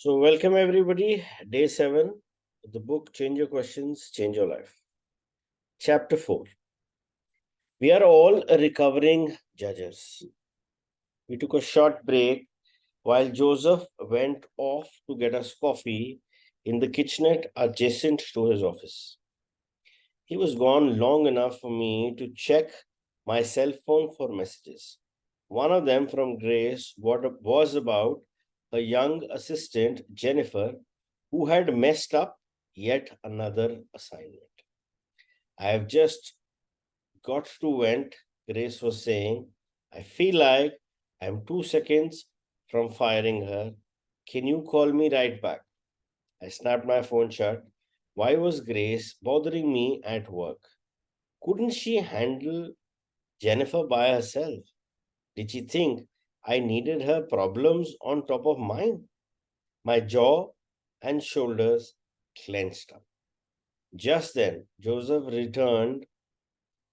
So, welcome everybody. Day 7, the book Change Your Questions, Change Your Life. Chapter 4. We are all recovering judges. We took a short break while Joseph went off to get us coffee in the kitchenette adjacent to his office. He was gone long enough for me to check my cell phone for messages. One of them from Grace was about a young assistant, Jennifer, who had messed up yet another assignment. I have just got to vent, Grace was saying. I feel like I'm 2 seconds from firing her. Can you call me right back? I snapped my phone shut. Why was Grace bothering me at work? Couldn't she handle Jennifer by herself? Did she think I needed her problems on top of mine? My jaw and shoulders clenched up. Just then, Joseph returned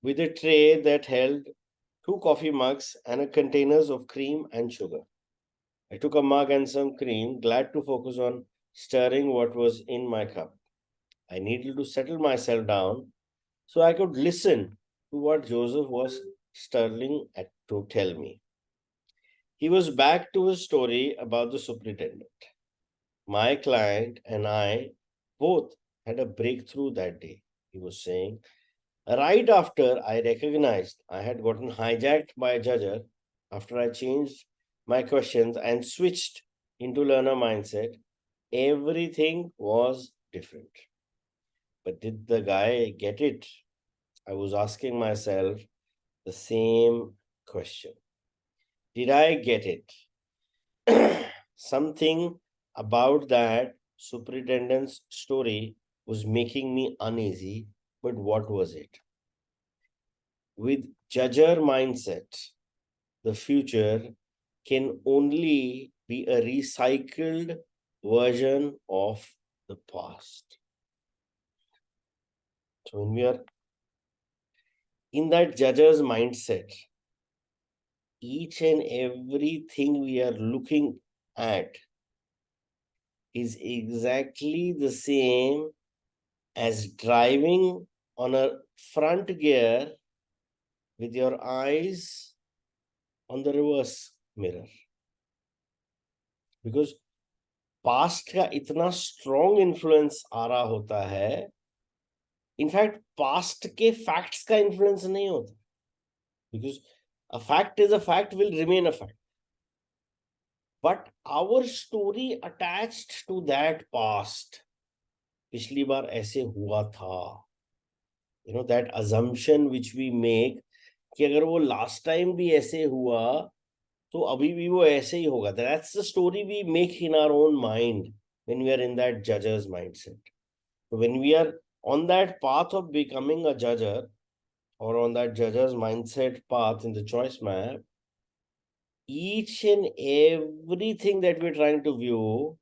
with a tray that held 2 coffee mugs and a containers of cream and sugar. I took a mug and some cream, glad to focus on stirring what was in my cup. I needed to settle myself down so I could listen to what Joseph was struggling to tell me. He was back to his story about the superintendent. My client and I both had a breakthrough that day, he was saying. Right after I recognized I had gotten hijacked by a judger, after I changed my questions and switched into learner mindset, everything was different. But did the guy get it? I was asking myself the same question. Did I get it? Something about that superintendent's story was making me uneasy, but what was it? With judger mindset, the future can only be a recycled version of the past. So when we are in that judge's mindset, each and everything we are looking at is exactly the same as driving on a front gear with your eyes on the reverse mirror. Because past का इतना strong influence आ रहा होता है, in fact past के facts का influence नहीं होता, because a fact is a fact, will remain a fact, but our story attached to that past, पिछली बार ऐसे हुआ था, you know that assumption which we make कि अगर वो लास्ट टाइम भी ऐसे हुआ तो अभी भी वो ऐसे ही होगा. That's the story we make in our own mind when we are in that judgers mindset. When we are on that path of becoming a judger, or on that judger's mindset path in the choice map, each and everything that we're trying to view,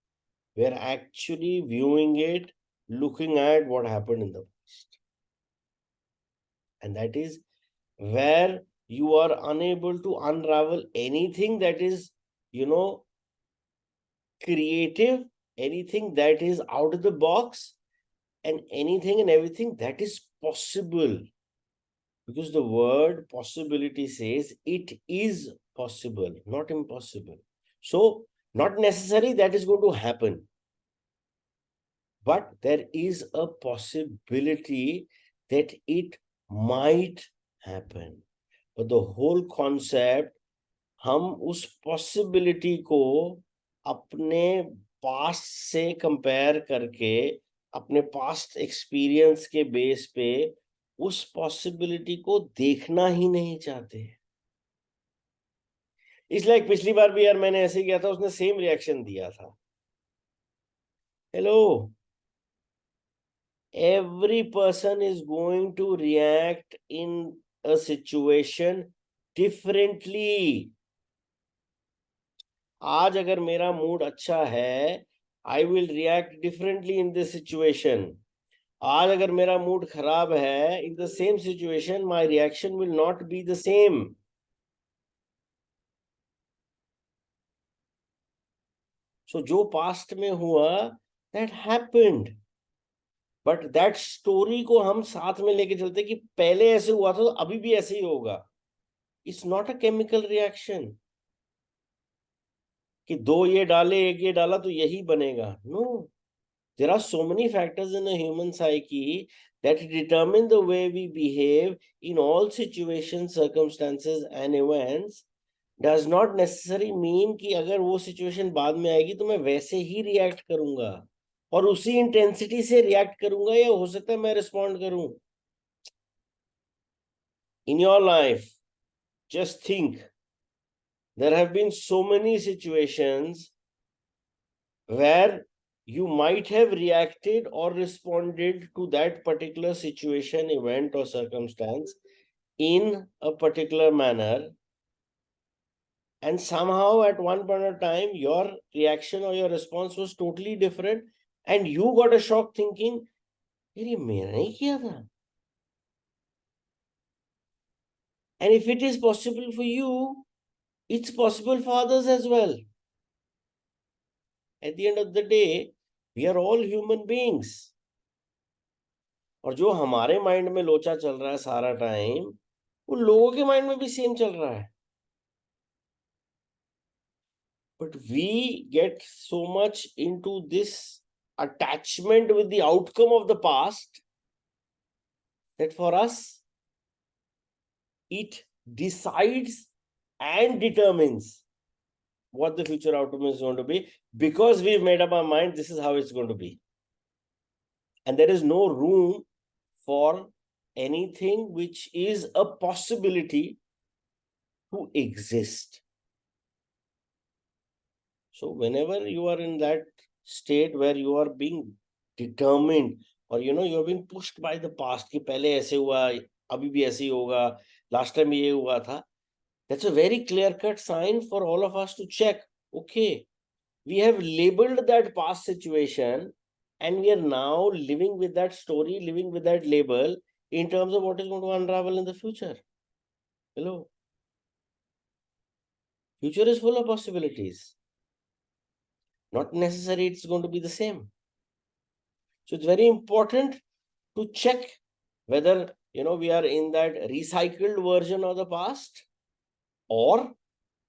we're actually viewing it looking at what happened in the past. And that is where you are unable to unravel anything that is, creative, anything that is out of the box, and anything and everything that is possible. Because the word possibility says it is possible, not impossible. So, not necessarily that is going to happen, but there is a possibility that it might happen. But the whole concept, हम उस possibility को अपने past से compare करके, अपने past experience के base पे उस पॉसिबिलिटी को देखना ही नहीं चाहते. इसलिए पिछली बार भी यार मैंने ऐसे किया था, उसने सेम रिएक्शन दिया था. Hello, every person is going to react in a situation differently. आज अगर मेरा मूड अच्छा है, I will react differently in this situation. आज अगर मेरा मूड खराब है, in the same situation, my reaction will not be the same. So जो past में हुआ, that happened. But that story को हम साथ में लेके चलते कि पहले ऐसे हुआ था तो अभी भी ऐसे ही होगा. It's not a chemical reaction. कि दो ये डाले एक ये डाला तो यही बनेगा. No. There are so many factors in a human psyche that determine the way we behave in all situations, circumstances and events. Does not necessarily mean कि अगर वो situation बाद में आएगी तो मैं वैसे ही react करूंगा और उसी intensity से react करूंगा या हो सकता है मैं respond करूं. In your life, just think, there have been so many situations where you might have reacted or responded to that particular situation, event, or circumstance in a particular manner. And somehow at one point of time, your reaction or your response was totally different. And you got a shock thinking, "Ye maine nahi kiya tha." And if it is possible for you, it's possible for others as well. At the end of the day, we are all human beings. और जो हमारे mind में लोचा चल रहा है सारा time वो लोगों के माइंड में भी सेम चल रहा है. But we get so much into this attachment with the outcome of the past that for us it decides and determines what the future outcome is going to be because we've made up our mind this is how it's going to be. And there is no room for anything which is a possibility to exist. So whenever you are in that state where you are being determined or you are being pushed by the past कि पहले ऐसे हुआ अभी भी ऐसे ही होगा last time ये हुआ था, that's a very clear cut sign for all of us to check. Okay, we have labeled that past situation and we are now living with that story, living with that label in terms of what is going to unravel in the future. Hello. Future is full of possibilities. Not necessarily it's going to be the same. So it's very important to check whether we are in that recycled version of the past or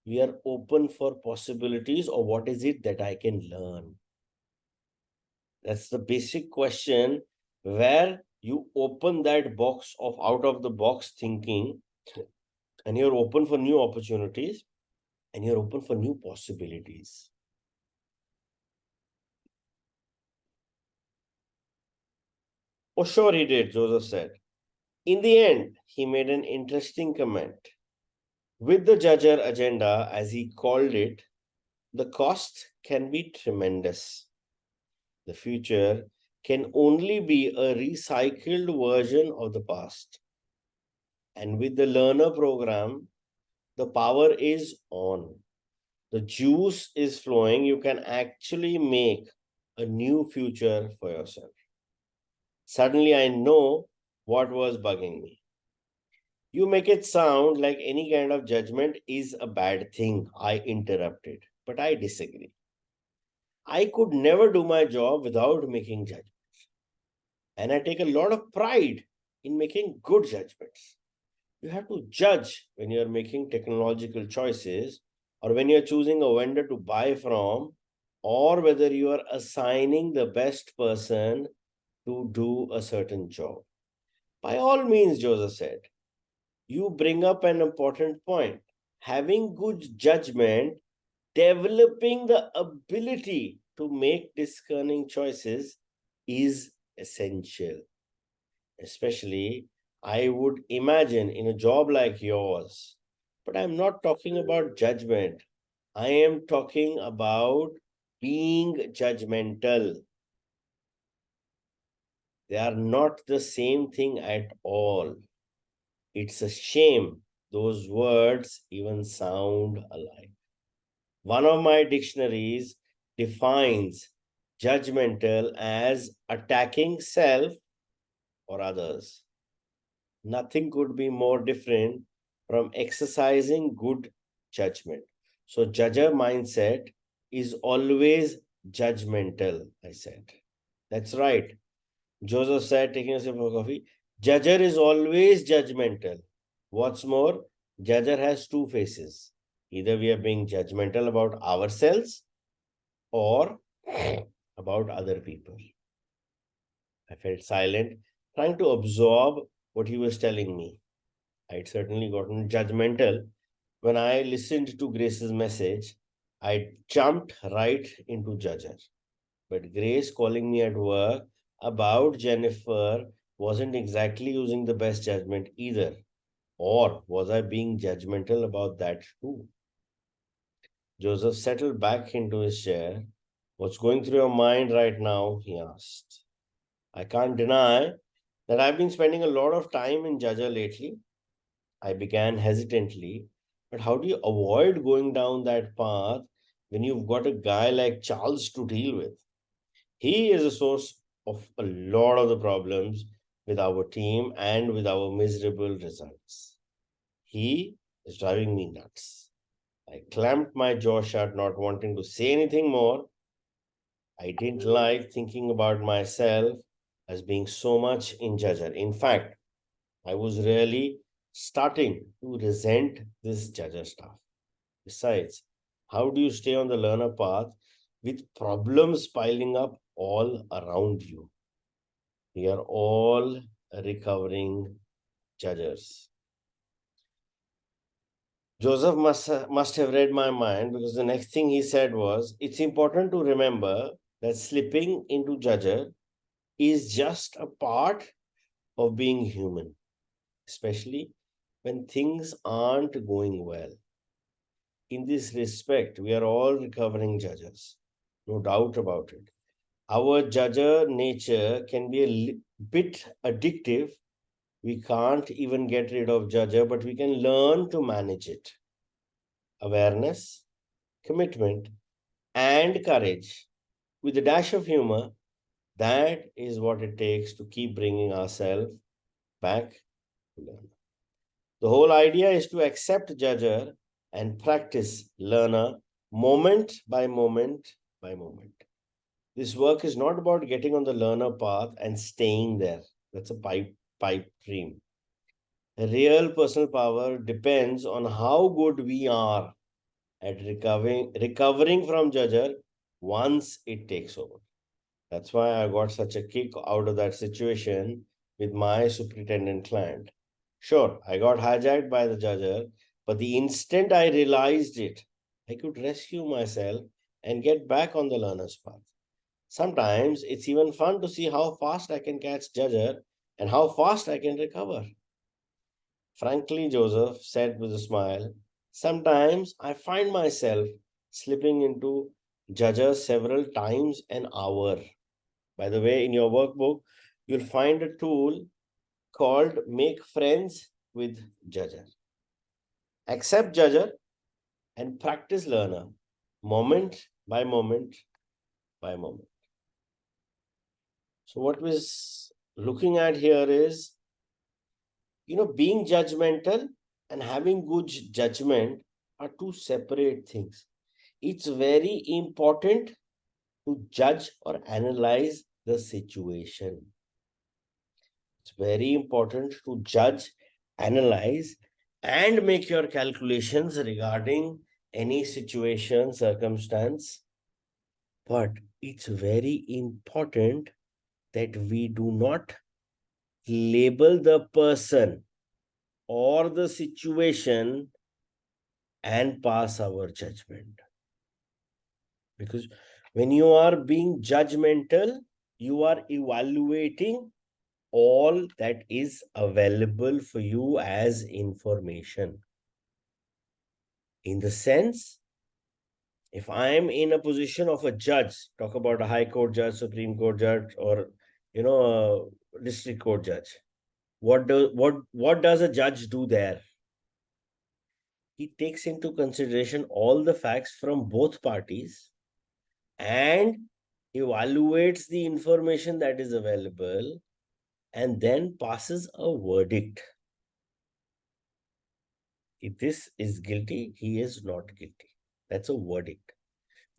we are open for possibilities or what is it that I can learn. That's the basic question where you open that box of out of the box thinking and you're open for new opportunities and you're open for new possibilities. Oh, sure he did, Joseph said. In the end, he made an interesting comment. With the Judger agenda, as he called it, the cost can be tremendous. The future can only be a recycled version of the past. And with the learner program, the power is on. The juice is flowing. You can actually make a new future for yourself. Suddenly, I know what was bugging me. You make it sound like any kind of judgment is a bad thing, I interrupted, but I disagree. I could never do my job without making judgments. And I take a lot of pride in making good judgments. You have to judge when you're making technological choices or when you're choosing a vendor to buy from or whether you are assigning the best person to do a certain job. By all means, Joseph said, you bring up an important point. Having good judgment, developing the ability to make discerning choices is essential. Especially, I would imagine in a job like yours. But I'm not talking about judgment. I am talking about being judgmental. They are not the same thing at all. It's a shame those words even sound alike. One of my dictionaries defines judgmental as attacking self or others. Nothing could be more different from exercising good judgment. So, judger mindset is always judgmental, I said. That's right. Joseph said, taking a sip of coffee. Judger is always judgmental. What's more, judger has two faces. Either we are being judgmental about ourselves or about other people. I felt silent, trying to absorb what he was telling me. I'd certainly gotten judgmental. When I listened to Grace's message, I jumped right into judger. But Grace calling me at work about Jennifer wasn't exactly using the best judgment either. Or was I being judgmental about that too? Joseph settled back into his chair. What's going through your mind right now? He asked. I can't deny that I've been spending a lot of time in Jaja lately. I began hesitantly, but how do you avoid going down that path when you've got a guy like Charles to deal with? He is a source of a lot of the problems with our team and with our miserable results. He is driving me nuts. I clamped my jaw shut, not wanting to say anything more. I didn't like thinking about myself as being so much in judger. In fact, I was really starting to resent this judger stuff. Besides, how do you stay on the learner path with problems piling up all around you? We are all recovering judges. Joseph must have read my mind, because the next thing he said was, it's important to remember that slipping into judger is just a part of being human, especially when things aren't going well. In this respect, we are all recovering judges, no doubt about it. Our judger nature can be a bit addictive. We can't even get rid of judger, but we can learn to manage it. Awareness, commitment, and courage, with a dash of humor, that is what it takes to keep bringing ourselves back to learn. The whole idea is to accept judger and practice learner moment by moment by moment. This work is not about getting on the learner path and staying there. That's a pipe dream. Real personal power depends on how good we are at recovering from judger once it takes over. That's why I got such a kick out of that situation with my superintendent client. Sure, I got hijacked by the judger, but the instant I realized it, I could rescue myself and get back on the learner's path. Sometimes it's even fun to see how fast I can catch judger and how fast I can recover. Frankly, Joseph said with a smile, sometimes I find myself slipping into judger several times an hour. By the way, in your workbook, you'll find a tool called Make Friends with Judger. Accept Judger and practice learner, moment by moment by moment. So what we're looking at here is, being judgmental and having good judgment are two separate things. It's very important to judge or analyze the situation. It's very important to judge, analyze, and make your calculations regarding any situation, circumstance. But it's very important that we do not label the person or the situation and pass our judgment. Because when you are being judgmental, you are evaluating all that is available for you as information. In the sense, if I am in a position of a judge, talk about a high court judge, Supreme Court judge, or a district court judge, what does a judge do there? He takes into consideration all the facts from both parties and evaluates the information that is available and then passes a verdict. If this is guilty, he is not guilty. That's a verdict.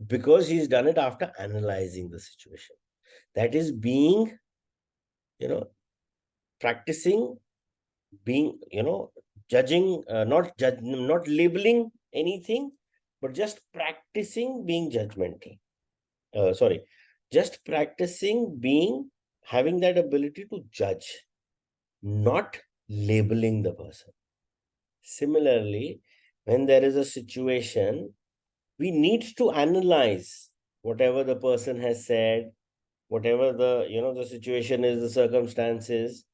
because he's done it after analyzing the situation. That is being, practicing being, judging, not labeling anything, but just practicing being judgmental. Sorry, just practicing being, having that ability to judge, not labeling the person. Similarly, when there is a situation, we need to analyze whatever the person has said, whatever the situation is, the circumstances,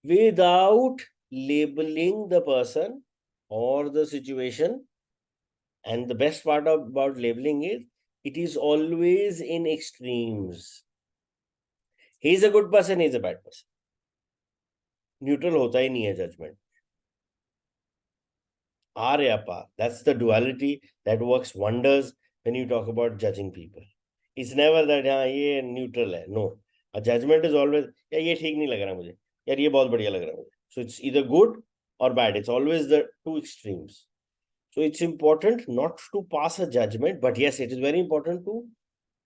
without labeling the person or the situation. And the best part about labeling is, it is always in extremes. He's a good person, he's a bad person. Neutral hota hi nahi hai judgment. Ar ya par. That's the duality that works wonders when you talk about judging people. It's never that ye neutral hai. No. A judgment is always, ye theek nahi lag raha mujhe. Yaar ye bahut badhiya lag raha mujhe. So it's either good or bad. It's always the two extremes. So it's important not to pass a judgment, but yes, it is very important to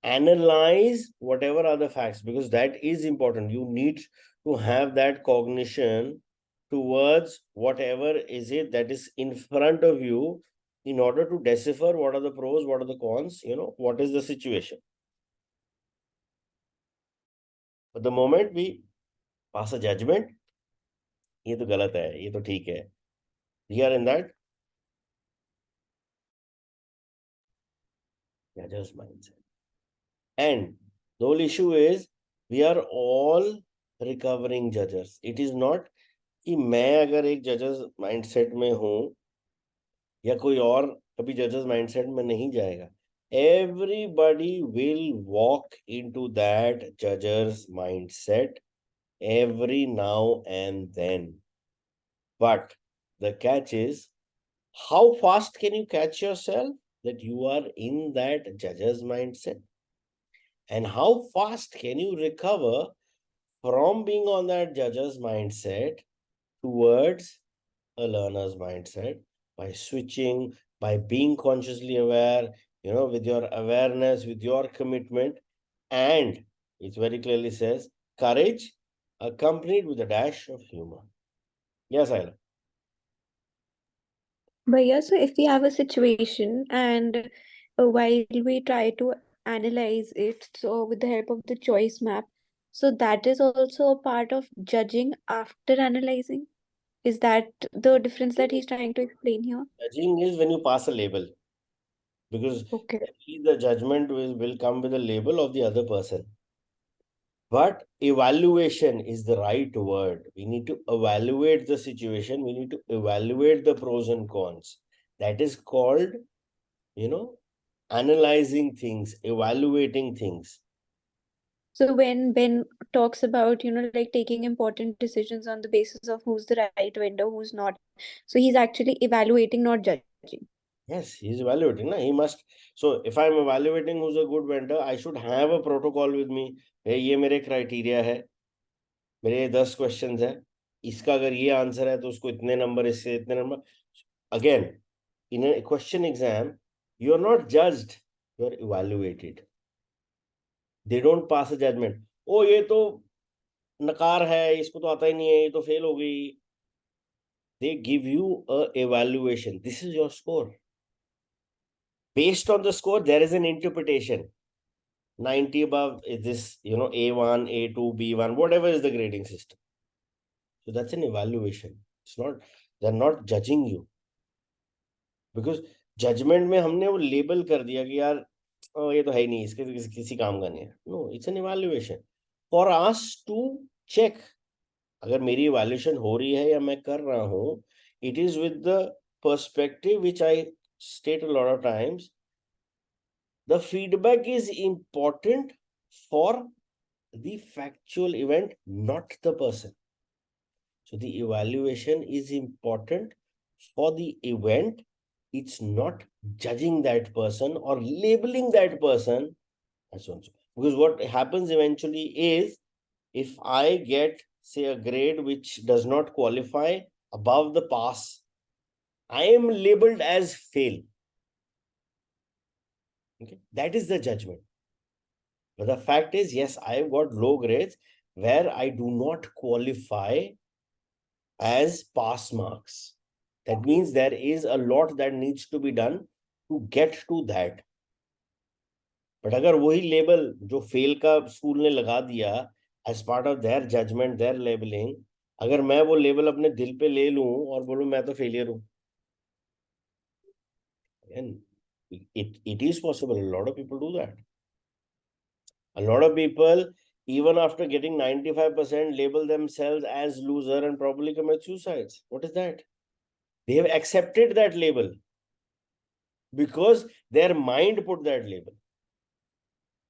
analyze whatever are the facts, because that is important. You need to have that cognition towards whatever is it that is in front of you, in order to decipher what are the pros, what are the cons, what is the situation. But the moment we pass a judgment, ये तो गलत है, ये तो ठीक है, we are in that judge's mindset. And the whole issue is, we are all recovering judges. It is not कि मैं अगर एक जजेस माइंडसेट में हूं या कोई और कभी जजेस माइंडसेट में नहीं जाएगा. Everybody will walk into that judge's mindset every now and then. But the catch is, how fast can you catch yourself that you are in that judge's mindset? And how fast can you recover from being on that judge's mindset towards a learner's mindset, by switching, by being consciously aware, with your awareness, with your commitment, and it very clearly says courage accompanied with a dash of humor. Yes, Ayla. But yeah, so if we have a situation and while we try to analyze it, so with the help of the choice map, so that is also a part of judging after analyzing. Is that the difference that he's trying to explain here? Judging is when you pass a label, because Okay. the judgment will come with a label of the other person. But evaluation is the right word. We need to evaluate the situation. We need to evaluate the pros and cons. That is called, analyzing things, evaluating things. So when Ben talks about, like taking important decisions on the basis of who's the right vendor, who's not, so he's actually evaluating, not judging. Yes, he's evaluating. Na? He must. So if I'm evaluating who's a good vendor, I should have a protocol with me. Hey, ये मेरे criteria है, मेरे 10 questions है, इसका अगर ये answer है तो उसको इतने नंबर, इससे इतने number. Again, in a question exam, you are not judged, you are evaluated. They don't pass a judgment. Oh, ये तो नकार है, इसको तो आता ही नहीं है, ये तो फेल हो गई. They give you a evaluation. This is your score. Based on the score, there is an interpretation. 90 above is this, A1, A2, B1, whatever is the grading system. So that's an evaluation. It's not, they're not judging you. Because judgment में हमने वो label कर दिया कि यार ये तो है ही नहीं, इसके किसी काम का नहीं है. No, it's an evaluation. For us to check, अगर मेरी evaluation हो रही है या मैं कर रहा हूँ, it is with the perspective which I state a lot of times. The feedback is important for the factual event, not the person. So the evaluation is important for the event. It's not judging that person or labeling that person as so and so. Because what happens eventually is, if I get, say, a grade which does not qualify above the pass, I am labeled as fail. Okay, that is the judgment. But the fact is, yes, I've got low grades where I do not qualify as pass marks. That means there is a lot that needs to be done to get to that. But अगर वही label जो fail का school ने लगा दिया as part of their judgment, their labeling, अगर मैं वो लेबल अपने दिल पे ले लूं और बोलूं मैं तो फेलियर हूं, and it is possible. A lot of people do that. A lot of people, even after getting 95%, label themselves as loser and probably commit suicides. What is that? They have accepted that label because their mind put that label.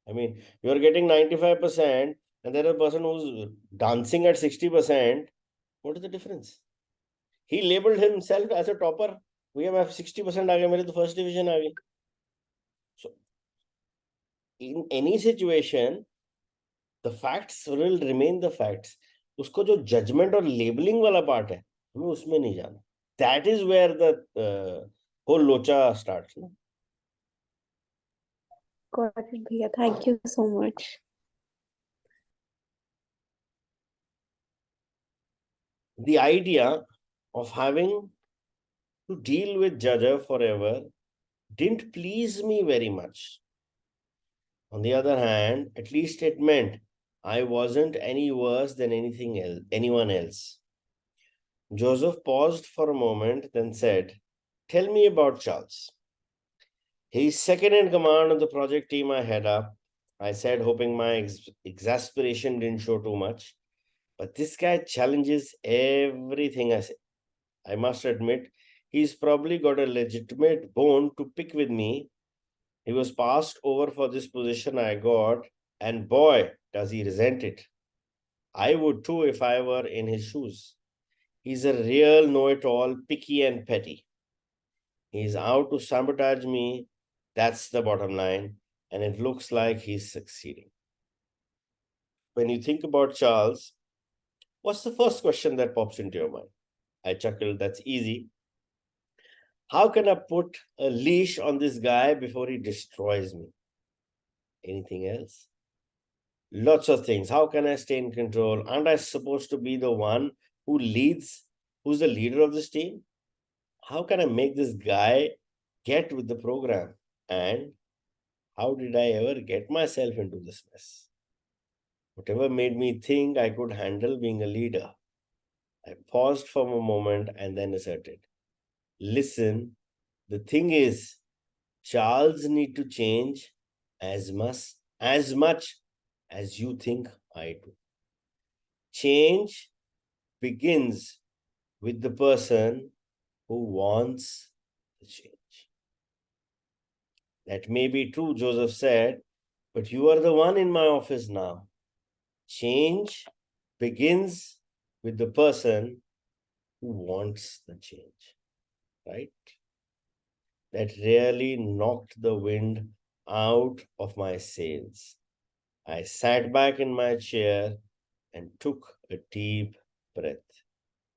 I mean, you're getting 95% and there is a person who's dancing at 60%. What is the difference? He labeled himself as a topper. We have 60% आ गया, मेरे तो first division आ गई. So, in any situation, the facts will remain the facts. उसको जो judgment और labeling वाला part है, हमें उसमें नहीं जाना. That is where the whole locha starts. No? Got it, Bhaiya. Thank you so much. The idea of having to deal with judger forever didn't please me very much. On the other hand, at least it meant I wasn't any worse than anyone else. Joseph paused for a moment, then said, "Tell me about Charles." He's second in command of the project team I head up. I said, hoping my exasperation didn't show too much. But this guy challenges everything I say. I must admit, he's probably got a legitimate bone to pick with me. He was passed over for this position I got, and boy, does he resent it. I would too if I were in his shoes. He's a real know-it-all, picky and petty. He's out to sabotage me. That's the bottom line. And it looks like he's succeeding. When you think about Charles, what's the first question that pops into your mind? I chuckled, that's easy. How can I put a leash on this guy before he destroys me? Anything else? Lots of things. How can I stay in control? Aren't I supposed to be the one who leads, who's the leader of this team? How can I make this guy get with the program? And how did I ever get myself into this mess? Whatever made me think I could handle being a leader. I paused for a moment and then asserted, "Listen, the thing is, Charles need to change as much as you think I do. Change begins with the person who wants the change." That may be true, Joseph said, but you are the one in my office now. Change begins with the person who wants the change, right? That really knocked the wind out of my sails. I sat back in my chair and took a deep breath.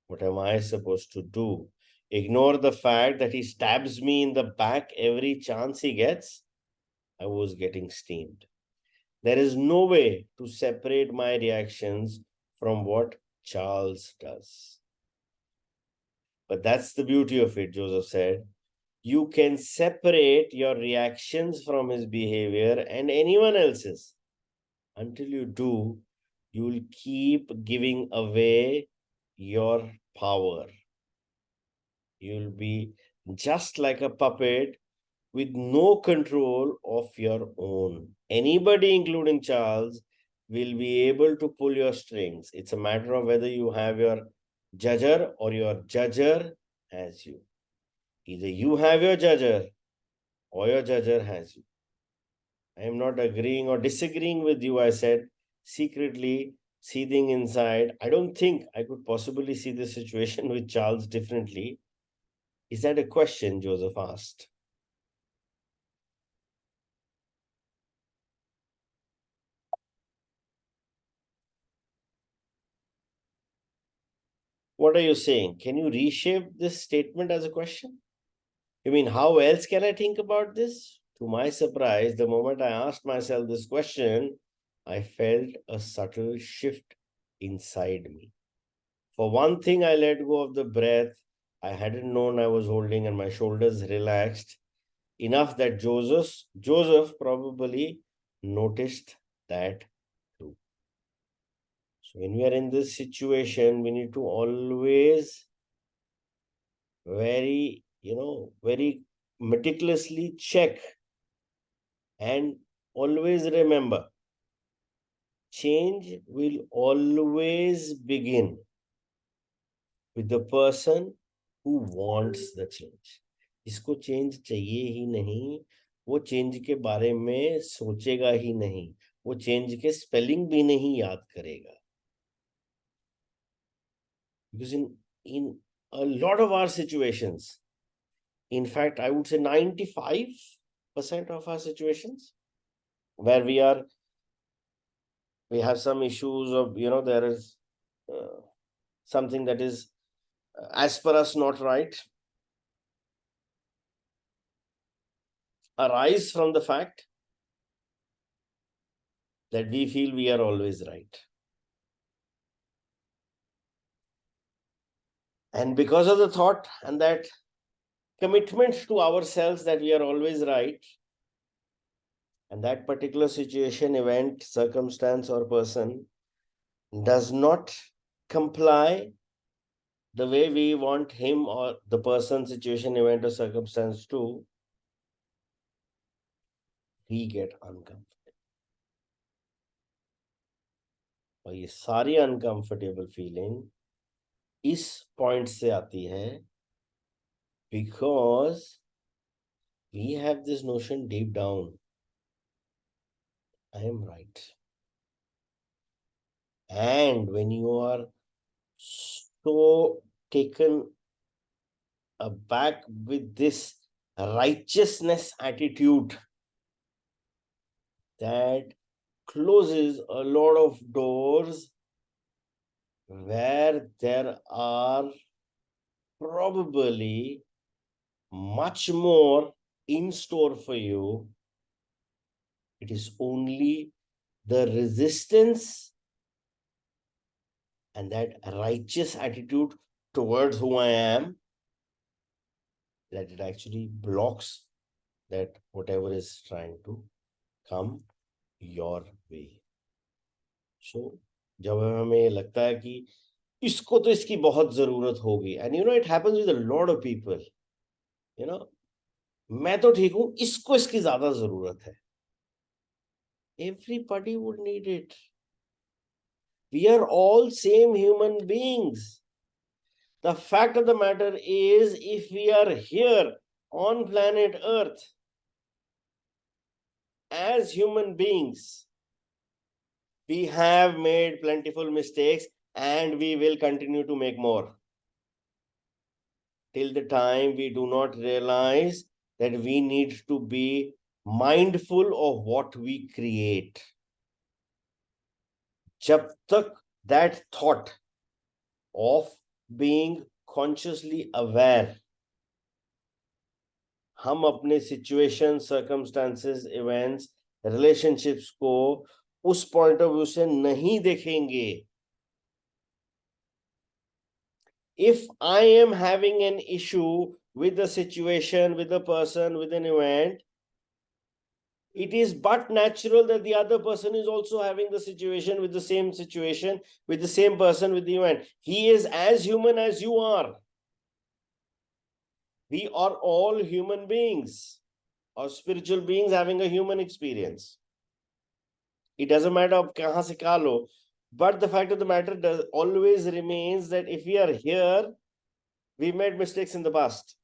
What am I supposed to do? Ignore the fact that he stabs me in the back every chance he gets? I was getting steamed. There is no way to separate my reactions from what Charles does. But that's the beauty of it, Joseph said. You can separate your reactions from his behavior and anyone else's. Until you do, you will keep giving away your power. You'll be just like a puppet with no control of your own. Anybody, including Charles, will be able to pull your strings. It's a matter of whether you have your judger or your judger has you. Either you have your judger or your judger has you. I am not agreeing or disagreeing with you, I said, secretly seething inside. I don't think I could possibly see the situation with Charles differently. Is that a question? Joseph asked. What are you saying? Can you reshape this statement as a question? You mean, how else can I think about this? to my surprise, the moment I asked myself this question, I felt a subtle shift inside me. For one thing, I let go of the breath I hadn't known I was holding, and my shoulders relaxed enough that Joseph probably noticed that too. So when we are in this situation, we need to always very meticulously check and always remember, change will always begin with the person who wants the change. इसको change चाहिए ही नहीं, वो change के बारे में सोचेगा ही नहीं, वो चेंज के स्पेलिंग भी नहीं याद करेगा. Because in a lot of our situations, in fact, I would say 95% of our situations, where we have some issues of, there is something that is as per us not right, arise from the fact that we feel we are always right. And because of the thought and that commitment to ourselves that we are always right, and that particular situation, event, circumstance, or person does not comply the way we want him or the person, situation, event, or circumstance to, we get uncomfortable. और ये सारी uncomfortable feeling इस point से आती है because we have this notion deep down, I am right. And when you are so taken aback with this righteousness attitude, that closes a lot of doors where there are probably much more in store for you. It is only the resistance and that righteous attitude towards who I am that it actually blocks that whatever is trying to come your way. So जब हमें लगता है कि इसको तो इसकी बहुत जरूरत होगी, and it happens with a lot of people, मैं तो ठीक हूं, इसको इसकी ज्यादा जरूरत है. Everybody would need it. We are all same human beings. The fact of the matter is, if we are here on planet Earth as human beings, we have made plentiful mistakes and we will continue to make more. Till the time we do not realize that we need to be mindful of what we create. जब तक that thought of being consciously aware, हम अपने situation, circumstances, events, relationships को उस point of view से नहीं देखेंगे. If I am having an issue with the situation, with the person, with an event, it is but natural that the other person is also having the situation, with the same situation, with the same person, with the event. He is as human as you are. We are all human beings or spiritual beings having a human experience. It doesn't matter kahan se ka lo, but the fact of the matter always remains that if we are here, we made mistakes in the past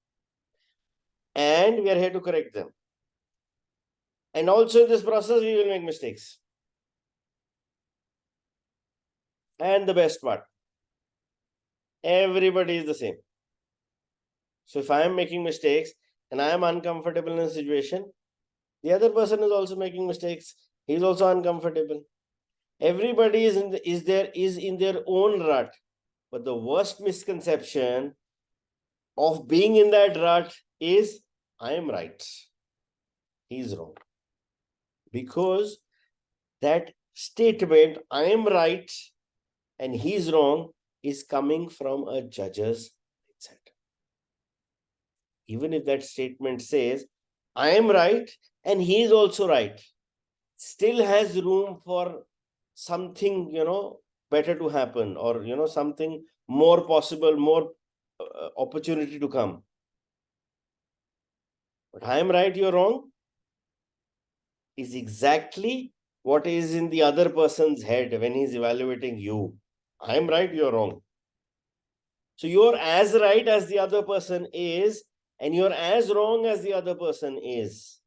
and we are here to correct them. And also in this process, we will make mistakes. And the best part, everybody is the same. So if I am making mistakes and I am uncomfortable in a situation, the other person is also making mistakes. He is also uncomfortable. Everybody is in their own rut. But the worst misconception of being in that rut is I am right. he's wrong. Because that statement, I am right and he's wrong, is coming from a judge's mindset. Even if that statement says, I am right and he is also right, still has room for something, better to happen, or, something more possible, more opportunity to come. But I am right, you're wrong is exactly what is in the other person's head when he's evaluating you. I am right, you're wrong. So you're as right as the other person is, and you're as wrong as the other person is.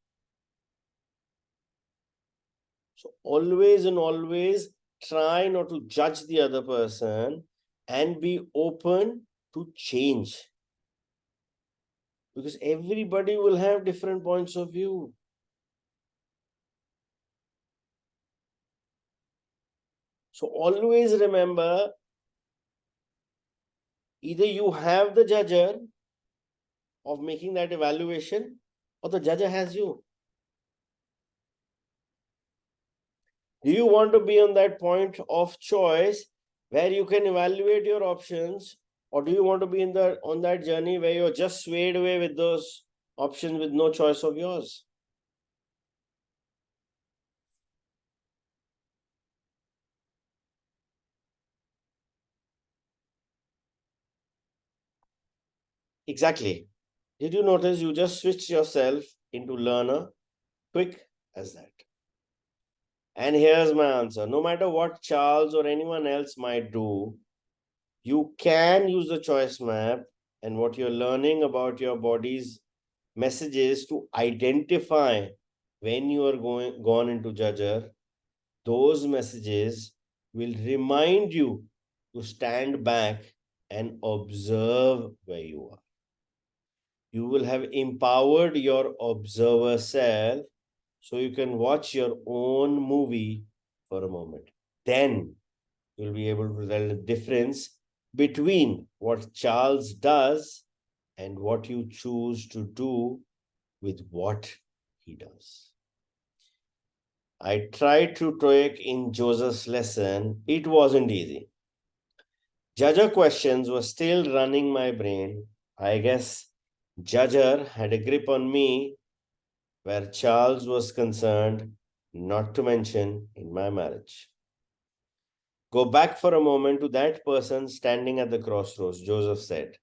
So always and always try not to judge the other person and be open to change. Because everybody will have different points of view. So always remember, either you have the judger of making that evaluation, or the judger has you. Do you want to be on that point of choice where you can evaluate your options, or do you want to be on that journey where you're just swayed away with those options with no choice of yours? Exactly. Did you notice you just switched yourself into learner? Quick as that. And here's my answer. No matter what Charles or anyone else might do, you can use the choice map and what you're learning about your body's messages to identify when you are gone into judger. Those messages will remind you to stand back and observe where you are. You will have empowered your observer self so you can watch your own movie for a moment. Then you'll be able to tell the difference between what Charles does and what you choose to do with what he does. I tried to tweak in Joseph's lesson. It wasn't easy. Judger questions were still running my brain. I guess Judger had a grip on me where Charles was concerned, not to mention in my marriage. Go back for a moment to that person standing at the crossroads, Joseph said,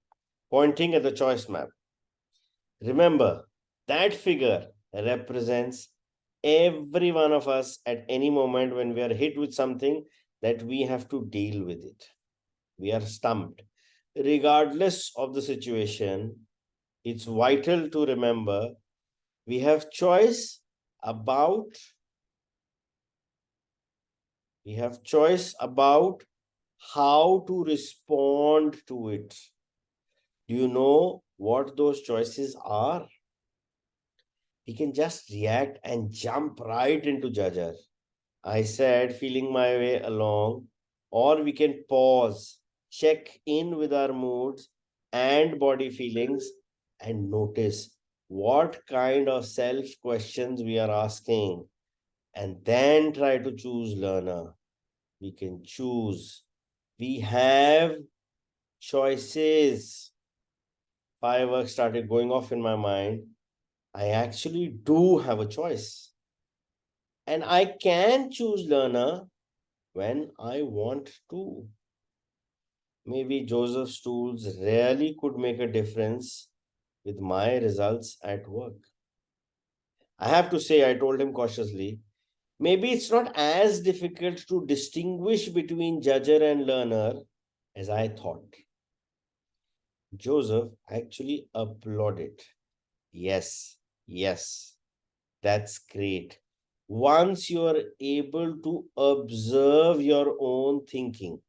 pointing at the choice map. Remember, that figure represents every one of us at any moment when we are hit with something that we have to deal with it. We are stumped. Regardless of the situation, it's vital to remember we have choice about how to respond to it. Do you know what those choices are? We can just react and jump right into judger, I said, feeling my way along, or we can pause, check in with our moods and body feelings, and notice what kind of self questions we are asking, and then try to choose learner. We can choose. We have choices. Fireworks started going off in my mind. I actually do have a choice. And I can choose learner when I want to. Maybe Joseph's tools really could make a difference with my results at work. I have to say, I told him cautiously, maybe it's not as difficult to distinguish between judger and learner as I thought. Joseph actually applauded. Yes, yes, that's great. Once you are able to observe your own thinking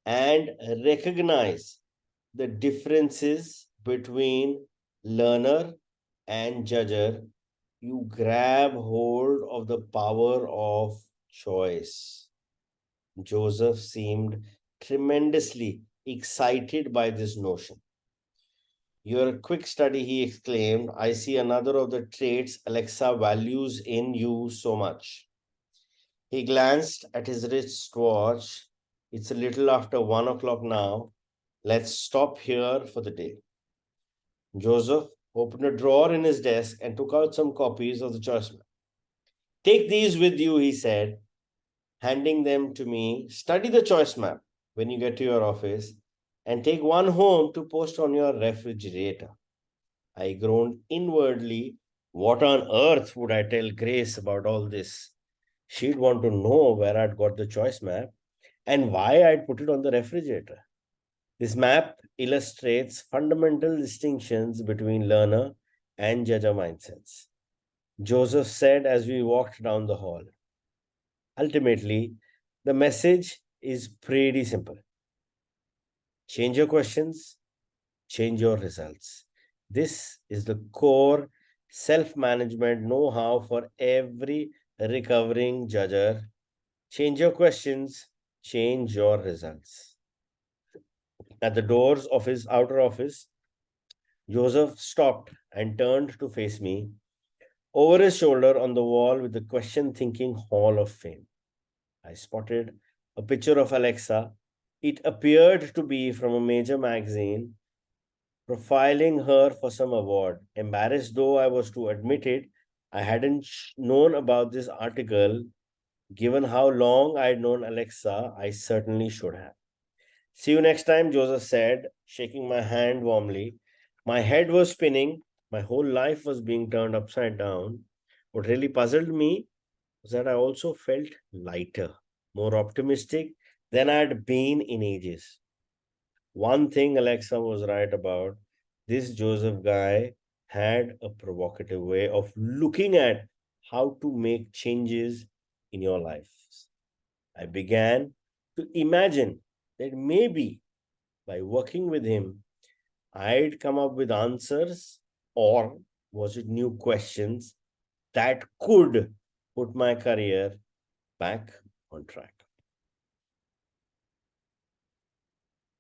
and recognize the differences between learner and judger, you grab hold of the power of choice. Joseph seemed tremendously excited by this notion. You're a quick study, he exclaimed. I see another of the traits Alexa values in you so much. He glanced at his wrist watch. It's a little after 1 o'clock now. Let's stop here for the day. Joseph opened a drawer in his desk and took out some copies of the choice map. Take these with you, he said, handing them to me. Study the choice map when you get to your office and take one home to post on your refrigerator. I groaned inwardly. What on earth would I tell Grace about all this? She'd want to know where I'd got the choice map and why I'd put it on the refrigerator. This map illustrates fundamental distinctions between learner and judger mindsets. Joseph said as we walked down the hall. Ultimately, the message is pretty simple. Change your questions, change your results. This is the core self-management know-how for every recovering judger. Change your questions, change your results. At the doors of his outer office, Joseph stopped and turned to face me. Over his shoulder on the wall with the question thinking Hall of Fame, I spotted a picture of Alexa. It appeared to be from a major magazine profiling her for some award. Embarrassed though I was to admit it, I hadn't known about this article. Given how long I'd known Alexa, I certainly should have. See you next time, Joseph said, shaking my hand warmly. My head was spinning. My whole life was being turned upside down. What really puzzled me was that I also felt lighter, more optimistic than I'd been in ages. One thing Alexa was right about, this Joseph guy had a provocative way of looking at how to make changes in your life. I began to imagine that maybe by working with him, I'd come up with answers, or was it new questions that could put my career back on track?